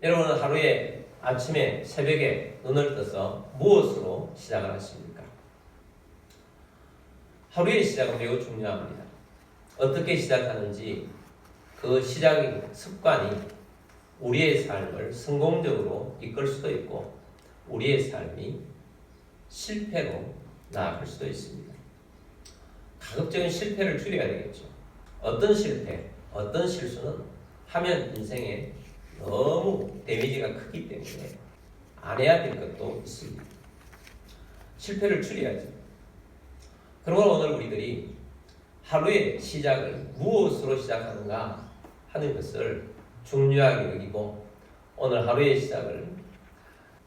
여러분은 하루에 아침에 새벽에 눈을 떠서 무엇으로 시작을 하십니까? 하루의 시작은 매우 중요합니다. 어떻게 시작하는지 그 시작의 습관이 우리의 삶을 성공적으로 이끌 수도 있고 우리의 삶이 실패로 나아갈 수도 있습니다. 가급적인 실패를 줄여야 되겠죠. 어떤 실패, 어떤 실수는 하면 인생에 너무 데미지가 크기 때문에 안 해야 될 것도 있습니다. 실패를 줄여야죠. 그러므로 오늘 우리들이 하루의 시작을 무엇으로 시작하는가 하는 것을 중요하게 여기고 오늘 하루의 시작을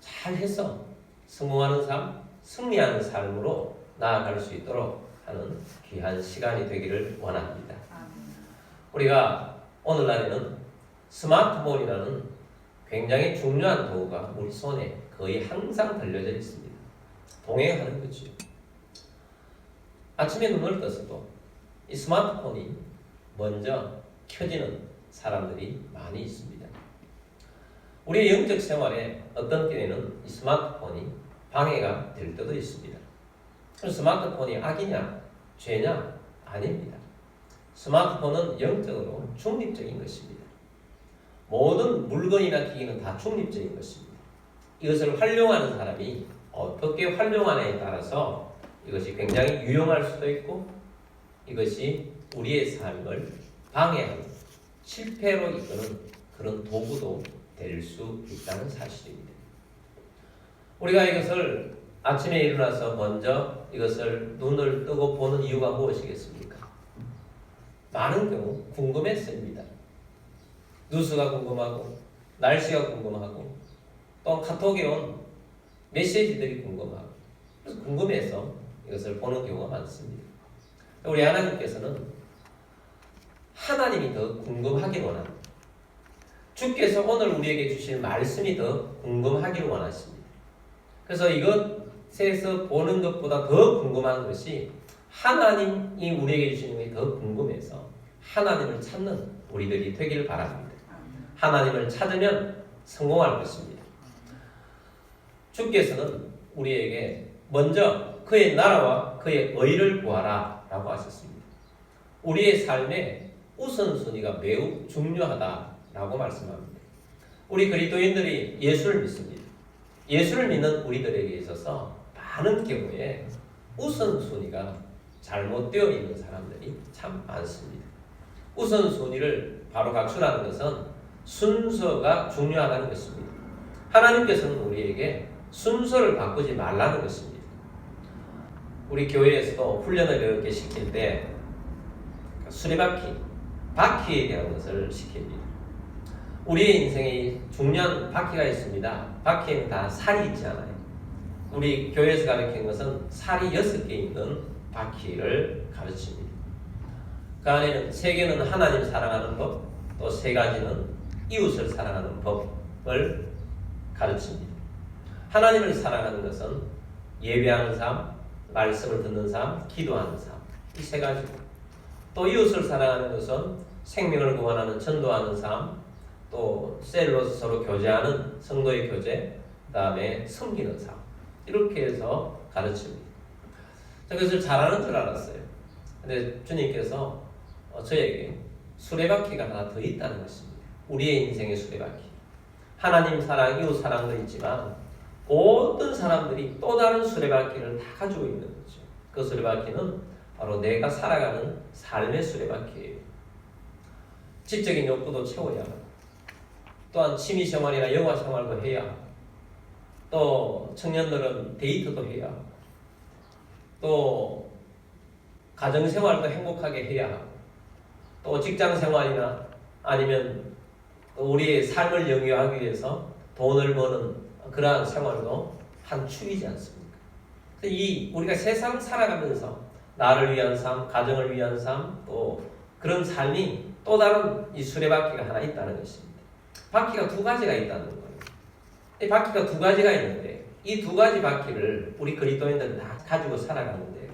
잘해서 성공하는 삶, 승리하는 삶으로 나아갈 수 있도록 하는 귀한 시간이 되기를 원합니다. 우리가 오늘날에는 스마트폰이라는 굉장히 중요한 도구가 우리 손에 거의 항상 들려져 있습니다. 동행하는 거죠. 아침에 눈을 떠서도 이 스마트폰이 먼저 켜지는 사람들이 많이 있습니다. 우리의 영적 생활에 어떤 때에는 이 스마트폰이 방해가 될 때도 있습니다. 그래서 스마트폰이 악이냐, 죄냐? 아닙니다. 스마트폰은 영적으로 중립적인 것입니다. 모든 물건이나 기기는 다 중립적인 것입니다. 이것을 활용하는 사람이 어떻게 활용하느냐에 따라서 이것이 굉장히 유용할 수도 있고 이것이 우리의 삶을 방해하는 실패로 이끄는 그런 도구도 될 수 있다는 사실입니다. 우리가 이것을 아침에 일어나서 먼저 이것을 눈을 뜨고 보는 이유가 무엇이겠습니까? 많은 경우 궁금했습니다. 뉴스가 궁금하고 날씨가 궁금하고 또 카톡에 온 메시지들이 궁금하고 그래서 궁금해서 이것을 보는 경우가 많습니다. 우리 하나님께서는 하나님이 더 궁금하길 원합니다. 주께서 오늘 우리에게 주실 말씀이 더 궁금하길 원하십니다. 그래서 이것에서 보는 것보다 더 궁금한 것이 하나님이 우리에게 주시는 것이 더 궁금해서 하나님을 찾는 우리들이 되길 바랍니다. 하나님을 찾으면 성공할 것입니다. 주께서는 우리에게 먼저 그의 나라와 그의 의를 구하라 라고 하셨습니다. 우리의 삶에 우선순위가 매우 중요하다라고 말씀합니다. 우리 그리스도인들이 예수를 믿습니다. 예수를 믿는 우리들에게 있어서 많은 경우에 우선순위가 잘못되어 있는 사람들이 참 많습니다. 우선순위를 바로 갖추라는 것은 순서가 중요하다는 것입니다. 하나님께서는 우리에게 순서를 바꾸지 말라는 것입니다. 우리 교회에서도 훈련을 이렇게 시킬 때 수레바퀴, 바퀴에 대한 것을 시킵니다. 우리의 인생에 중요한 바퀴가 있습니다. 바퀴에는 다 살이 있지 않아요. 우리 교회에서 가르치는 것은 살이 6개 있는 바퀴를 가르칩니다. 그 안에는 3개는 하나님 사랑하는 법, 또 3가지는 이웃을 사랑하는 법을 가르칩니다. 하나님을 사랑하는 것은 예배하는 삶, 말씀을 듣는 삶, 기도하는 삶, 이 3가지고 또 이웃을 사랑하는 것은 생명을 구원하는 전도하는 삶, 또 셀로서 서로 교제하는 성도의 교제, 그 다음에 섬기는 삶, 이렇게 해서 가르칩니다. 그것을 잘하는 줄 알았어요. 근데 주님께서 저에게 수레바퀴가 하나 더 있다는 것입니다. 우리의 인생의 수레바퀴. 하나님 사랑, 이웃 사랑도 있지만 모든 사람들이 또 다른 수레바퀴를 다 가지고 있는 거죠. 그 수레바퀴는 바로 내가 살아가는 삶의 수레바퀴예요. 지적인 욕구도 채워야 하고 또한 취미생활이나 영화생활도 해야 하고 또 청년들은 데이트도 해야 하고 또 가정생활도 행복하게 해야 하고 또 직장생활이나 아니면 우리의 삶을 영위하기 위해서 돈을 버는 그러한 생활도 한 축이지 않습니까? 우리가 세상 살아가면서 나를 위한 삶, 가정을 위한 삶, 또 그런 삶이 또 다른 이 수레바퀴가 하나 있다는 것입니다. 바퀴가 2가지가 있다는 거예요. 이 바퀴가 2가지가 있는데 이 2가지 바퀴를 우리 그리스도인들은 다 가지고 살아가는데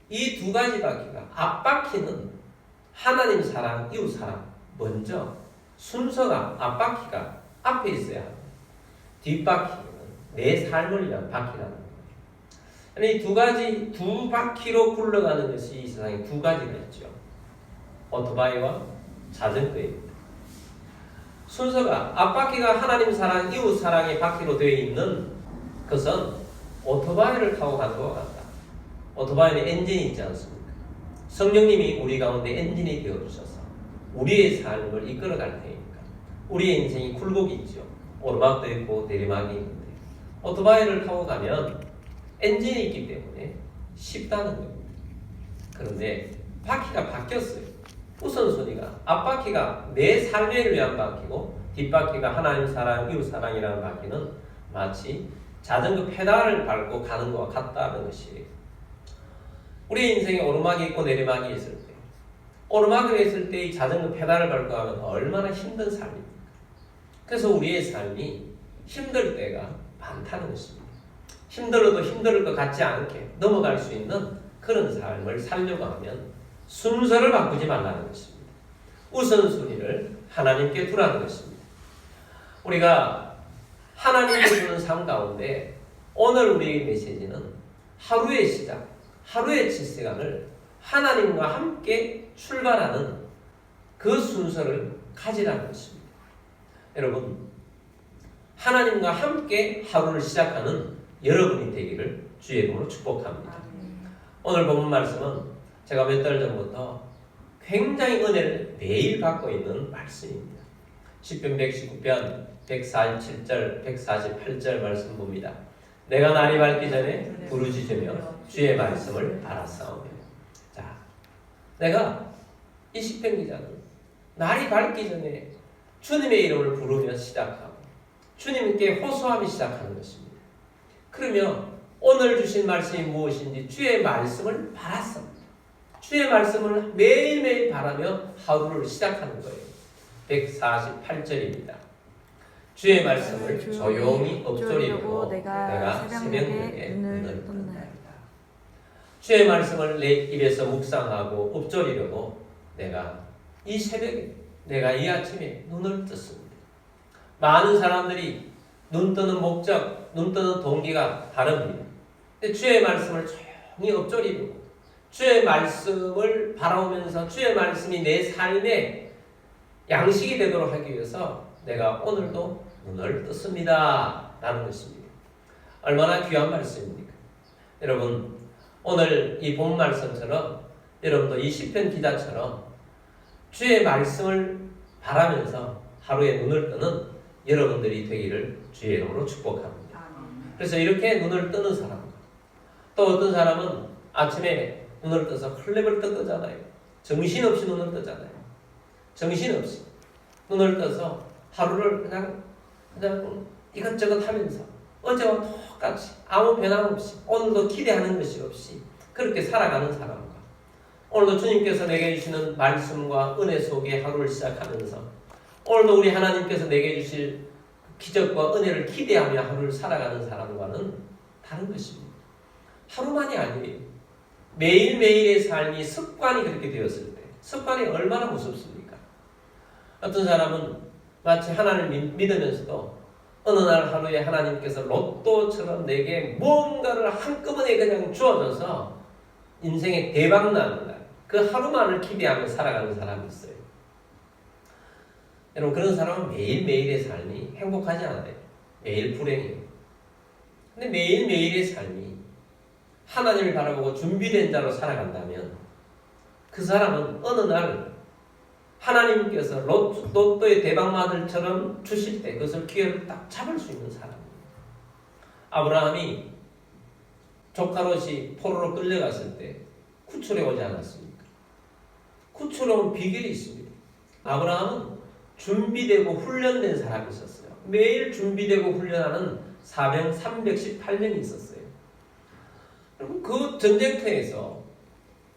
이 2가지 바퀴가 앞바퀴는 하나님 사랑, 이웃 사랑 먼저 순서가 앞바퀴가 앞에 있어야 합니다. 뒷바퀴는 내 삶을 위한 바퀴라는 거예요. 아니 두 바퀴로 굴러가는 것이 이 세상에 두 가지가 있죠. 오토바이와 자전거입니다. 순서가 앞바퀴가 하나님 사랑, 이웃 사랑의 바퀴로 되어 있는 것은 오토바이를 타고 가는 것과 같다. 오토바이는 엔진이 있지 않습니까? 성령님이 우리 가운데 엔진이 되어주셔서 우리의 삶을 이끌어갈 테니까 우리의 인생이 굴곡이 있죠. 오르막도 있고 내리막이 있는데 오토바이를 타고 가면 엔진이 있기 때문에 쉽다는 겁니다. 그런데 바퀴가 바뀌었어요. 우선순위가 앞바퀴가 내 삶을 위한 바퀴고 뒷바퀴가 하나님 사랑, 이웃 사랑이라는 바퀴는 마치 자전거 페달을 밟고 가는 것과 같다는 것이에요. 우리 인생에 오르막이 있고 내리막이 있을 때 오르막을 했을 때 이 자전거 페달을 밟고 가면 얼마나 힘든 삶입니까? 그래서 우리의 삶이 힘들 때가 많다는 것입니다. 힘들어도 힘들 것 같지 않게 넘어갈 수 있는 그런 삶을 살려고 하면 순서를 바꾸지 말라는 것입니다. 우선순위를 하나님께 두라는 것입니다. 우리가 하나님께 주는 삶 가운데 오늘 우리의 메시지는 하루의 시작, 하루의 첫 시간을 하나님과 함께 출발하는 그 순서를 가지라는 것입니다. 여러분, 하나님과 함께 하루를 시작하는 여러분이 되기를 주의 이름으로 축복합니다. 오늘 본문 말씀은 제가 몇 달 전부터 굉장히 은혜를 매일 받고 있는 말씀입니다. 시편 119편 147절 148절 말씀 봅니다. 내가 날이 밝기 전에 부르짖으며 주의 말씀을 알았사오며. 자, 내가 이 시편 기자는 날이 밝기 전에 주님의 이름을 부르며 시작하고 주님께 호소하며 시작하는 것입니다. 그러면 오늘 주신 말씀이 무엇인지 주의 말씀을 바랐습니다. 주의 말씀을 매일매일 바라며 하루를 시작하는 거예요. 148절입니다. 주의 말씀을 조용히 엎조리려고 내가 새벽녘에 눈을 뜬다. 주의 말씀을 내 입에서 묵상하고 엎조리려고 내가 이 새벽에, 내가 이 아침에 눈을 떴습니다. 많은 사람들이 눈 뜨는 목적, 눈 뜨는 동기가 다릅니다. 근데 주의 말씀을 조용히 엎조리려고 주의 말씀을 바라보면서 주의 말씀이 내 삶에 양식이 되도록 하기 위해서 내가 오늘도 눈을 떴습니다 라는 것입니다. 얼마나 귀한 말씀입니까? 여러분, 오늘 이 본 말씀처럼 여러분도 이 시편 기자처럼 주의 말씀을 바라면서 하루에 눈을 뜨는 여러분들이 되기를 주의 이름으로 축복합니다. 그래서 이렇게 눈을 뜨는 사람과 또 어떤 사람은 아침에 눈을 떠서 클랩을 뜨잖아요. 정신없이 눈을 뜨잖아요. 정신없이 눈을 떠서 하루를 그냥 이것저것 하면서 어제와 똑같이 아무 변함 없이 오늘도 기대하는 것이 없이 그렇게 살아가는 사람과 오늘도 주님께서 내게 주시는 말씀과 은혜 속에 하루를 시작하면서 오늘도 우리 하나님께서 내게 주실 기적과 은혜를 기대하며 하루를 살아가는 사람과는 다른 것입니다. 하루만이 아니에요. 매일매일의 삶이 습관이 그렇게 되었을 때 습관이 얼마나 무섭습니까? 어떤 사람은 마치 하나님을 믿으면서도 어느 날 하루에 하나님께서 로또처럼 내게 뭔가를 한꺼번에 그냥 주어져서 인생에 대박나는 날 그 하루만을 기대하며 살아가는 사람이 있어요. 여러분, 그런 사람은 매일매일의 삶이 행복하지 않아요. 매일 불행해요. 근데 매일매일의 삶이 하나님을 바라보고 준비된 자로 살아간다면 그 사람은 어느 날 하나님께서 로또의 대박마들처럼 주실 때 그것을 기회를 딱 잡을 수 있는 사람입니다. 아브라함이 조카 롯이 포로로 끌려갔을 때 구출해 오지 않았습니까? 구출해 온 비결이 있습니다. 아브라함은 준비되고 훈련된 사람이 있었어요. 매일 준비되고 훈련하는 사병 318명이 있었어요. 그 전쟁터에서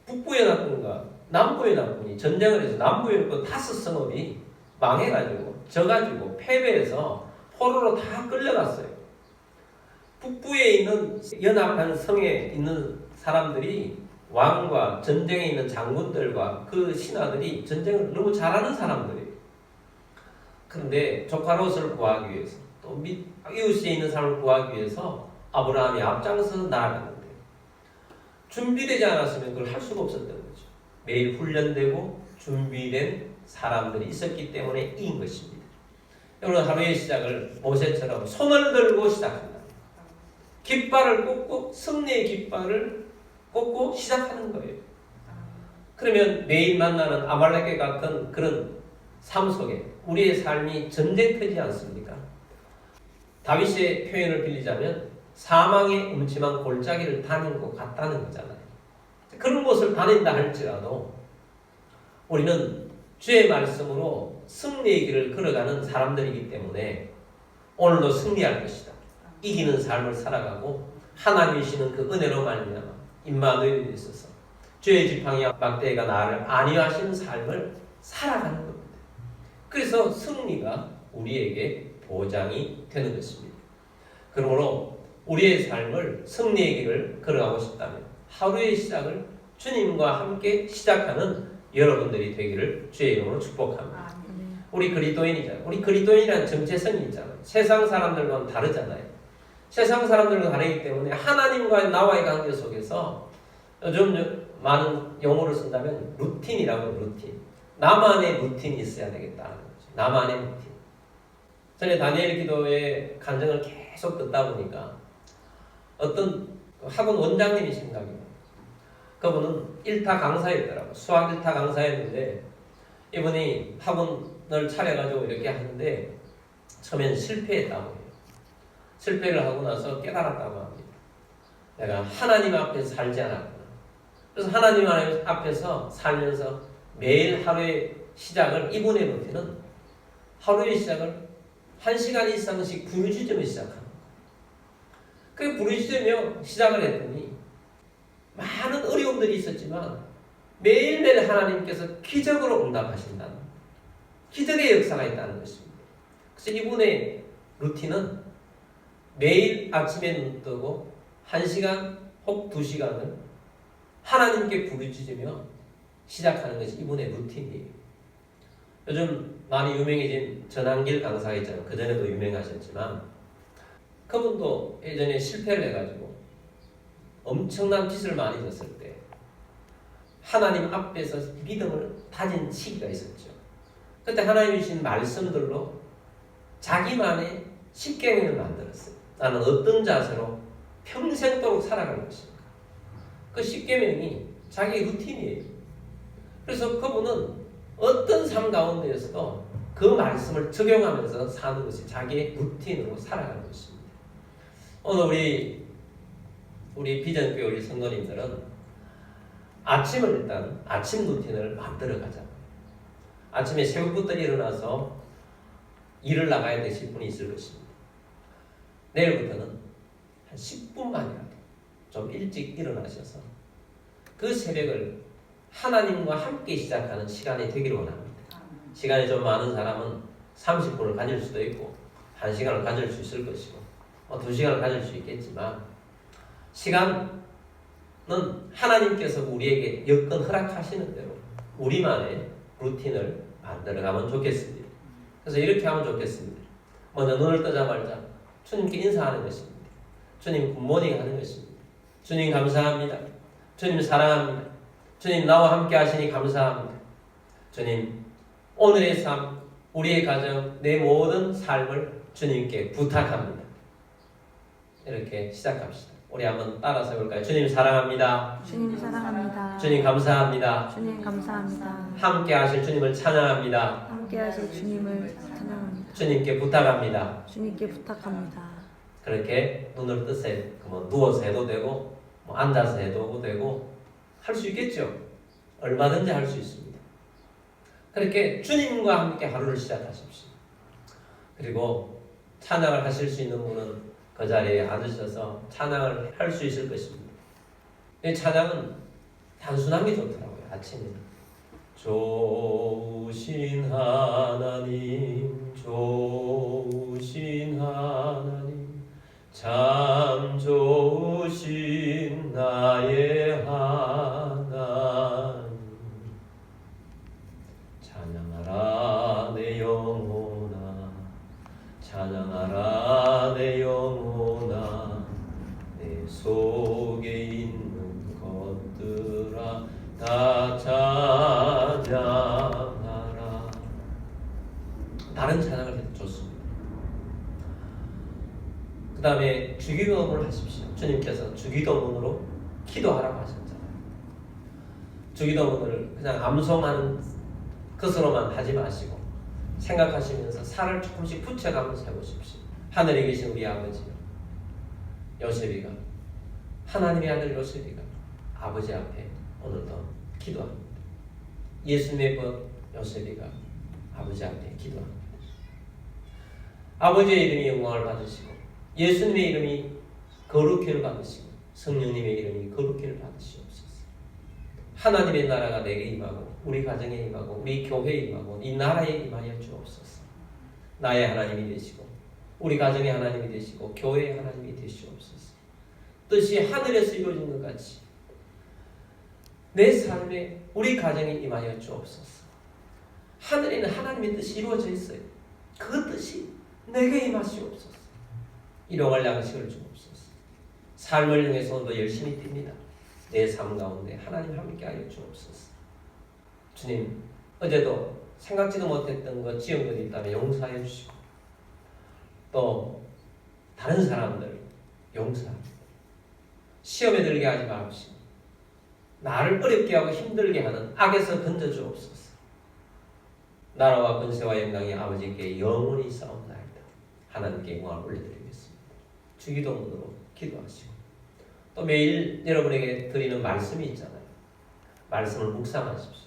북부의 나군과 남부의 나군이 전쟁을 해서 남부의 나군 5성읍이 망해가지고 져가지고 패배해서 포로로 다 끌려갔어요. 북부에 있는 연합한 성에 있는 사람들이 왕과 전쟁에 있는 장군들과 그 신하들이 전쟁을 너무 잘하는 사람들이에요. 그런데 조카 롯을 구하기 위해서 또 이웃에 있는 사람을 구하기 위해서 아브라함이 앞장서서 나아갔는데 준비되지 않았으면 그걸 할 수가 없었던 거죠. 매일 훈련되고 준비된 사람들이 있었기 때문에 이긴 것입니다. 여러분, 하루의 시작을 모세처럼 손을 들고 시작한다. 깃발을 꽂고 승리의 깃발을 꽂고 시작하는 거예요. 그러면 매일 만나는 아말렉과 같은 그런 삶 속에 우리의 삶이 전쟁터지 않습니까? 다윗의 표현을 빌리자면 사망의 음침한 골짜기를 다닌 것 같다는 거잖아요. 그런 곳을 다닌다 할지라도 우리는 주의 말씀으로 승리의 길을 걸어가는 사람들이기 때문에 오늘도 승리할 것이다. 이기는 삶을 살아가고 하나님이 주시는 그 은혜로 말미암아 임마누엘이 있어서 주의 지팡이와 막대기가 나를 안위하시는 삶을 살아가는 겁니다. 그래서 승리가 우리에게 보장이 되는 것입니다. 그러므로 우리의 삶을 승리의 길을 걸어가고 싶다면 하루의 시작을 주님과 함께 시작하는 여러분들이 되기를 주의 이름으로 축복합니다. 우리 그리스도인이잖아요. 우리 그리스도인이라는 정체성이 있잖아요. 세상 사람들과는 다르잖아요. 세상 사람들과 다르기 때문에 하나님과의 나와의 관계 속에서 요즘 많은 용어를 쓴다면 루틴이라고 루틴. 나만의 루틴이 있어야 되겠다는 거죠. 나만의 루틴. 전에 다니엘 기도의 간증을 계속 듣다 보니까 어떤 학원 원장님이 생각이 나요. 그분은 1타 강사였더라고요. 수학 1타 강사였는데 이분이 학원을 차려가지고 이렇게 하는데 처음엔 실패했다고 해요. 실패를 하고 나서 깨달았다고 합니다. 내가 하나님 앞에서 살지 않았구나. 그래서 하나님 앞에서 살면서 매일 하루의 시작을 이분의 루틴은 하루의 시작을 1시간 이상씩 부르짖으며 시작합니다. 그 부르짖으며 시작을 했더니 많은 어려움들이 있었지만 매일매일 하나님께서 기적으로 응답하신다는 기적의 역사가 있다는 것입니다. 그래서 이분의 루틴은 매일 아침에 눈 뜨고 1시간 혹 2시간을 하나님께 부르짖으며 시작하는 것이 이분의 루틴이에요. 요즘 많이 유명해진 전한길 강사가 있잖아요. 그전에도 유명하셨지만 그분도 예전에 실패를 해가지고 엄청난 빚을 많이 졌을 때 하나님 앞에서 믿음을 다진 시기가 있었죠. 그때 하나님이 주신 말씀들로 자기만의 십계명을 만들었어요. 나는 어떤 자세로 평생도록 살아갈 것인가. 그 십계명이 자기 루틴이에요. 그래서 그분은 어떤 삶 가운데에서도 그 말씀을 적용하면서 사는 것이 자기의 루틴으로 살아가는 것입니다. 오늘 우리 비전교회 우리 성도님들은 아침을 일단 아침 루틴을 만들어 가자. 아침에 새벽부터 일어나서 일을 나가야 되실 분이 있을 것입니다. 내일부터는 한 10분만이라도 좀 일찍 일어나셔서 그 새벽을 하나님과 함께 시작하는 시간이 되기를 원합니다. 시간이 좀 많은 사람은 30분을 가질 수도 있고 1시간을 가질 수 있을 것이고 2시간을 가질 수 있겠지만 시간은 하나님께서 우리에게 여건 허락하시는 대로 우리만의 루틴을 만들어가면 좋겠습니다. 그래서 이렇게 하면 좋겠습니다. 먼저 눈을 뜨자마자 주님께 인사하는 것입니다. 주님 굿모닝 하는 것입니다. 주님 감사합니다. 주님 사랑합니다. 주님 나와 함께 하시니 감사합니다. 주님 오늘의 삶, 우리의 가정, 내 모든 삶을 주님께 부탁합니다. 이렇게 시작합시다. 우리 한번 따라서 해볼까요? 주님 사랑합니다. 주님 사랑합니다. 주님 감사합니다. 주님 감사합니다. 함께 하실 주님을 찬양합니다. 함께 하실 주님을 찬양합니다. 주님께 부탁합니다. 주님께 부탁합니다. 그렇게 눈을 뜨세요. 그러면 누워서 해도 되고 앉아서 해도 되고 할 수 있겠죠. 얼마든지 할 수 있습니다. 그렇게 주님과 함께 하루를 시작하십시오. 그리고 찬양을 하실 수 있는 분은 그 자리에 앉으셔서 찬양을 할 수 있을 것입니다. 이 찬양은 단순한 게 좋더라고요. 아침에 좋으신 하나님, 좋으신 하나님, 참 좋으신 나의 하나님, 찬양하라 내 영혼아, 다른 찬양을 해도 좋습니다. 그 다음에 주기도문을 하십시오. 주님께서 주기도문으로 기도하라고 하셨잖아요. 주기도문을 그냥 암송하는 것으로만 하지 마시고 생각하시면서 살을 조금씩 붙여가면서 해보십시오. 하늘에 계신 우리 아버지 요셉이가, 하나님의 아들 요셉이가 아버지 앞에 오늘도 기도합니다. 예수님의 법 요셉이가 아버지 앞에 기도합니다. 아버지의 이름이 영광을 받으시고 예수님의 이름이 거룩히를 받으시고 성령님의 이름이 거룩히를 받으시옵소서. 하나님의 나라가 내게 임하고 우리 가정에 임하고 우리 교회에 임하고 이 나라에 임하여 주옵소서. 나의 하나님이 되시고 우리 가정의 하나님이 되시고 교회의 하나님이 되시옵소서. 뜻이 하늘에서 이루어진 것 같이 내 삶에 우리 가정에 임하여 주옵소서. 하늘에는 하나님의 뜻이 이루어져 있어요. 그 뜻이 내게 임하시옵소서. 일용할 양식을 주옵소서. 삶을 향해서 오늘도 열심히 뜁니다. 내 삶 가운데 하나님 함께하여 주옵소서. 주님, 어제도 생각지도 못했던 것 지연들이 있다면 용서하여 주시고 또 다른 사람들 용서합니다. 시험에 들게 하지 마옵시고 나를 어렵게 하고 힘들게 하는 악에서 건져 주옵소서. 나라와 권세와 영광이 아버지께 영원히 싸움나이다. 하나님께 영광을 올려드리겠습니다. 주기도문으로 기도하시고 또 매일 여러분에게 드리는 말씀이 있잖아요. 말씀을 묵상하십시오.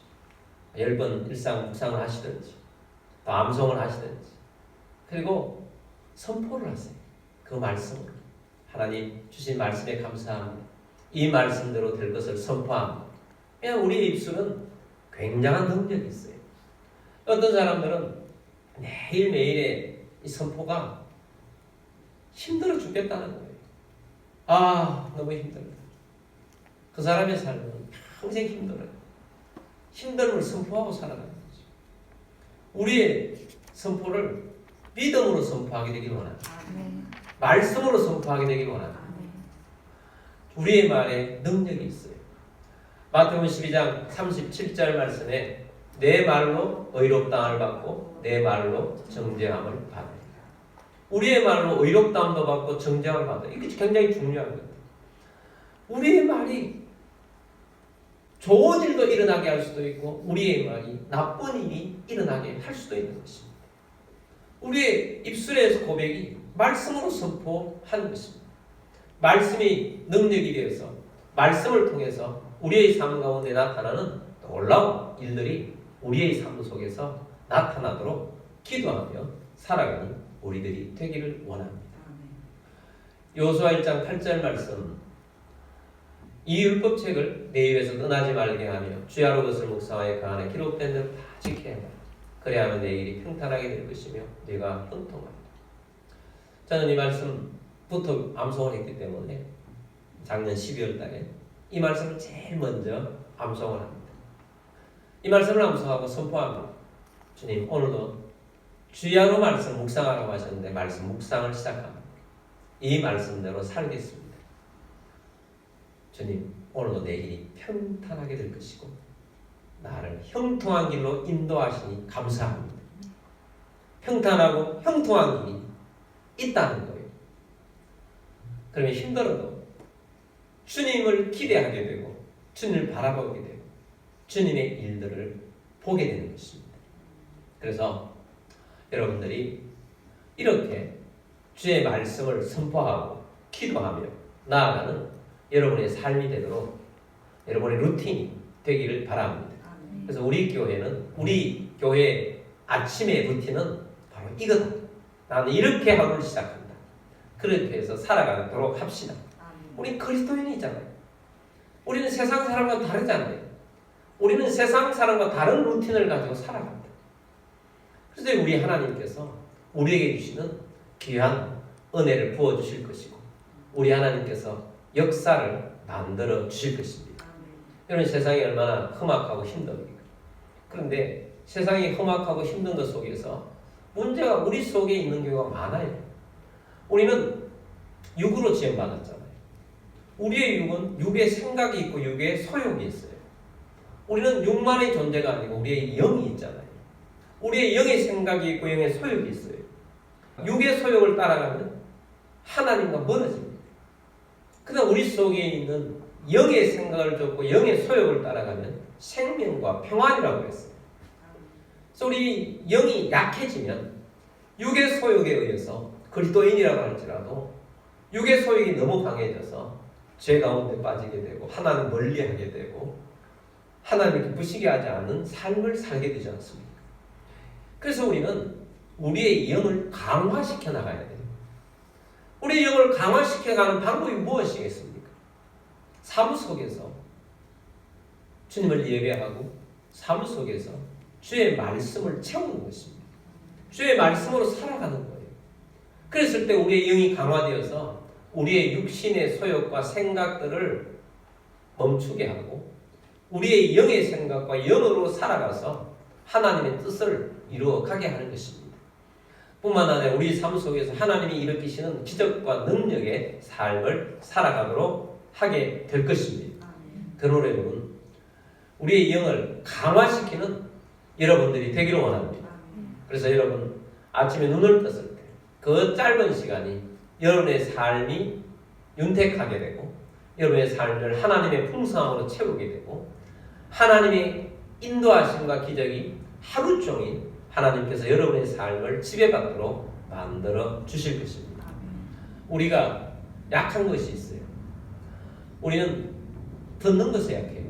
10번 일상 묵상을 하시든지 또 암송을 하시든지 그리고 선포를 하세요. 그 말씀으로 하나님 주신 말씀에 감사합니다. 이 말씀대로 될 것을 선포합니다. 그냥 우리의 입술은 굉장한 능력이 있어요. 어떤 사람들은 매일매일의 이 선포가 힘들어 죽겠다는 거예요. 아, 너무 힘들다. 그 사람의 삶은 평생 힘들어요. 힘듦을 선포하고 살아가는 거죠. 우리의 선포를 믿음으로 선포하게 되길 원합니다. 말씀으로 선포하게 되길 원합니다. 우리의 말에 능력이 있어요. 마태복음 12장 37절 말씀에 내 말로 의롭다함을 받고 내 말로 정죄함을 받으리라. 우리의 말로 의롭다함도 받고 정죄함을 받으리라. 이게 굉장히 중요한 거예요. 우리의 말이 좋은 일도 일어나게 할 수도 있고 우리의 말이 나쁜 일이 일어나게 할 수도 있는 것입니다. 우리의 입술에서 고백이 말씀으로 선포하는 것입니다. 말씀이 능력이 되어서 말씀을 통해서 우리의 삶 가운데 나타나는 놀라운 일들이 우리의 삶 속에서 나타나도록 기도하며 살아가는 우리들이 되기를 원합니다. 여호수아 1장 8절 말씀 이 율법책을 내 입에서 떠나지 말게 하며 주야로 그것을 묵상하여 그 안에 기록된 대로 다 지켜야 한다. 그래야 하면 내 일이 평탄하게 될 것이며 내가 형통하리라. 저는 이 말씀부터 암송을 했기 때문에 작년 12월 달에 이 말씀을 제일 먼저 암송을 합니다. 이 말씀을 암송하고 선포합니다. 주님, 오늘도 주야로 말씀 묵상하라고 하셨는데 말씀 묵상을 시작합니다. 이 말씀대로 살겠습니다. 주님, 오늘도 내 길이 평탄하게 될 것이고 나를 형통한 길로 인도하시니 감사합니다. 평탄하고 형통한 길이 있다는 거예요. 그러면 힘들어도 주님을 기대하게 되고 주님을 바라보게 되고 주님의 일들을 보게 되는 것입니다. 그래서 여러분들이 이렇게 주의 말씀을 선포하고 기도하며 나아가는 여러분의 삶이 되도록 여러분의 루틴이 되기를 바랍니다. 그래서 우리 교회 아침의 루틴은 바로 이거다. 나는 이렇게 하루를 시작한다. 그렇게 해서 살아가도록 합시다. 우리 그리스도인이잖아요. 우리는 세상 사람과 다르잖아요. 우리는 세상 사람과 다른 루틴을 가지고 살아간다. 그래서 우리 하나님께서 우리에게 주시는 귀한 은혜를 부어주실 것이고 우리 하나님께서 역사를 만들어 주실 것입니다. 여러분 세상이 얼마나 험악하고 힘듭니까? 그런데 세상이 험악하고 힘든 것 속에서 문제가 우리 속에 있는 경우가 많아요. 우리는 육으로 지음받았잖아요. 우리의 육은 육의 생각이 있고 육의 소욕이 있어요. 우리는 육만의 존재가 아니고 우리의 영이 있잖아요. 우리의 영의 생각이 있고 영의 소욕이 있어요. 육의 소욕을 따라가면 하나님과 멀어집니다. 그러나 우리 속에 있는 영의 생각을 쫓고 영의 소욕을 따라가면 생명과 평안이라고 했어요. 그래서 우리 영이 약해지면 육의 소욕에 의해서 그리스도인이라고 할지라도 육의 소욕이 너무 강해져서 죄 가운데 빠지게 되고 하나님 멀리하게 되고 하나님을 기쁘시게 하지 않는 삶을 살게 되지 않습니까? 그래서 우리는 우리의 영을 강화시켜 나가야 돼요. 우리의 영을 강화시켜가는 방법이 무엇이겠습니까? 삶 속에서 주님을 예배하고 삶 속에서 주의 말씀을 채우는 것입니다. 주의 말씀으로 살아가는 거예요. 그랬을 때 우리의 영이 강화되어서 우리의 육신의 소욕과 생각들을 멈추게 하고 우리의 영의 생각과 영으로 살아가서 하나님의 뜻을 이루어가게 하는 것입니다. 뿐만 아니라 우리 삶 속에서 하나님이 일으키시는 기적과 능력의 삶을 살아가도록 하게 될 것입니다. 그러므로 여러분, 우리의 영을 강화시키는 여러분들이 되기를 원합니다. 그래서 여러분, 아침에 눈을 떴을 때 그 짧은 시간이 여러분의 삶이 윤택하게 되고 여러분의 삶을 하나님의 풍성함으로 채우게 되고 하나님의 인도하심과 기적이 하루 종일 하나님께서 여러분의 삶을 지배받도록 만들어 주실 것입니다. 우리가 약한 것이 있어요. 우리는 듣는 것에 약해요.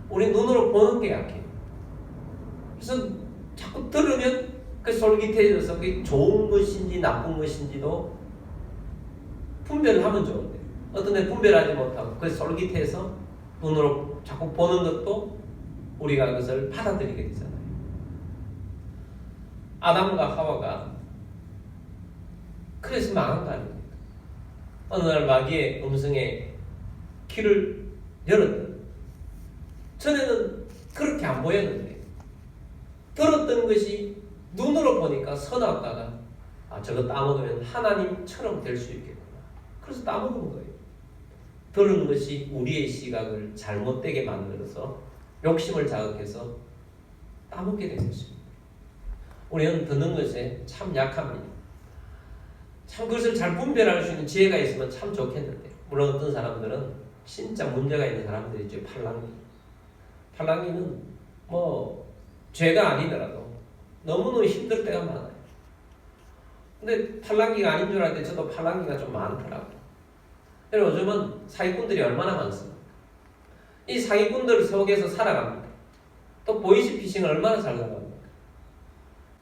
우리 눈으로 보는 게 약해요. 그래서 자꾸 들으면 그 솔깃해져서 그게 좋은 것인지 나쁜 것인지도 분별을 하면 좋은데 어떤 애 분별하지 못하고 그 솔깃해서 눈으로 자꾸 보는 것도 우리가 그것을 받아들이게 되잖아요. 아담과 하와가 그래서 망한 거 아닙니까? 어느 날 마귀의 음성에 귀를 열었던 전에는 그렇게 안 보였는데 들었던 것이 눈으로 보니까 선악과가 저거 따먹으면 하나님처럼 될 수 있겠구나. 그래서 따먹은 거예요. 들은 것이 우리의 시각을 잘못되게 만들어서 욕심을 자극해서 따먹게 된 것입니다. 우리는 듣는 것에 참 약합니다. 참 그것을 잘 분별할 수 있는 지혜가 있으면 참 좋겠는데 물론 어떤 사람들은 진짜 문제가 있는 사람들이죠. 팔랑귀는 뭐 죄가 아니더라도 너무너무 힘들 때가 많아요. 근데 팔랑귀가 아닌 줄 알았는데 저도 팔랑귀가 좀 많더라고요. 요즘은 사기꾼들이 얼마나 많습니까? 이 사기꾼들 속에서 살아갑니다. 또 보이스피싱을 얼마나 잘 나갑니까?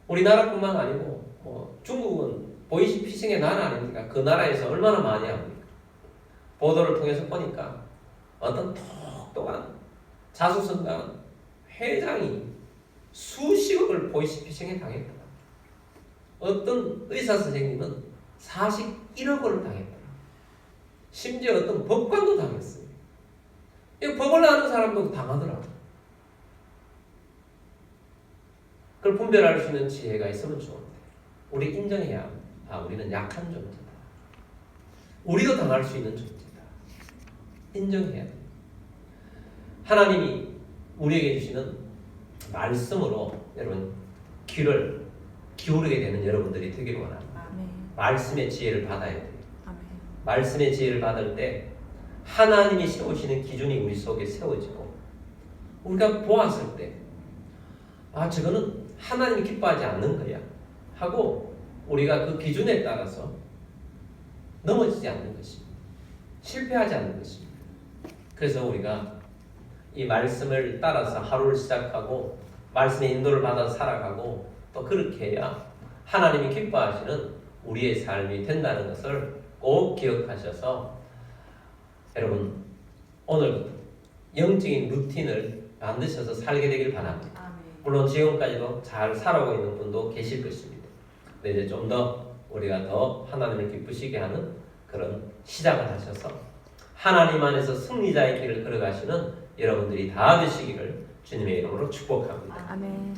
우리나라뿐만 아니고 중국은 보이스피싱의 나라 아닙니까? 그 나라에서 얼마나 많이 합니까? 보도를 통해서 보니까 어떤 똑똑한 자수성가한 회장이 수십억을 보이스피싱에 당했더라. 어떤 의사 선생님은 41억을 당했더라. 심지어 어떤 법관도 당했어요. 이 법을 아는 사람도 당하더라고. 그걸 분별할 수 있는 지혜가 있으면 좋은데 우리 인정해야 합니다. 우리는 약한 존재다. 우리도 당할 수 있는 존재다. 인정해야 합니다. 하나님이 우리에게 주시는 말씀으로 여러분 귀를 기울이게 되는 여러분들이 되기를 원합니다. 아멘. 말씀의 지혜를 받아야 돼요. 아멘. 말씀의 지혜를 받을 때 하나님이 세우시는 기준이 우리 속에 세워지고 우리가 보았을 때 저거는 하나님이 기뻐하지 않는 거야 하고 우리가 그 기준에 따라서 넘어지지 않는 것입니다. 실패하지 않는 것입니다. 그래서 우리가 이 말씀을 따라서 하루를 시작하고 말씀의 인도를 받아 살아가고 또 그렇게 해야 하나님이 기뻐하시는 우리의 삶이 된다는 것을 꼭 기억하셔서 여러분 오늘부터 영적인 루틴을 만드셔서 살게 되길 바랍니다. 물론 지금까지도 잘 살아오고 있는 분도 계실 것입니다. 근데 이제 좀 더 우리가 더 하나님을 기쁘시게 하는 그런 시작을 하셔서 하나님 안에서 승리자의 길을 걸어가시는 여러분들이 다 되시기를 주님의 이름으로 축복합니다. 아멘.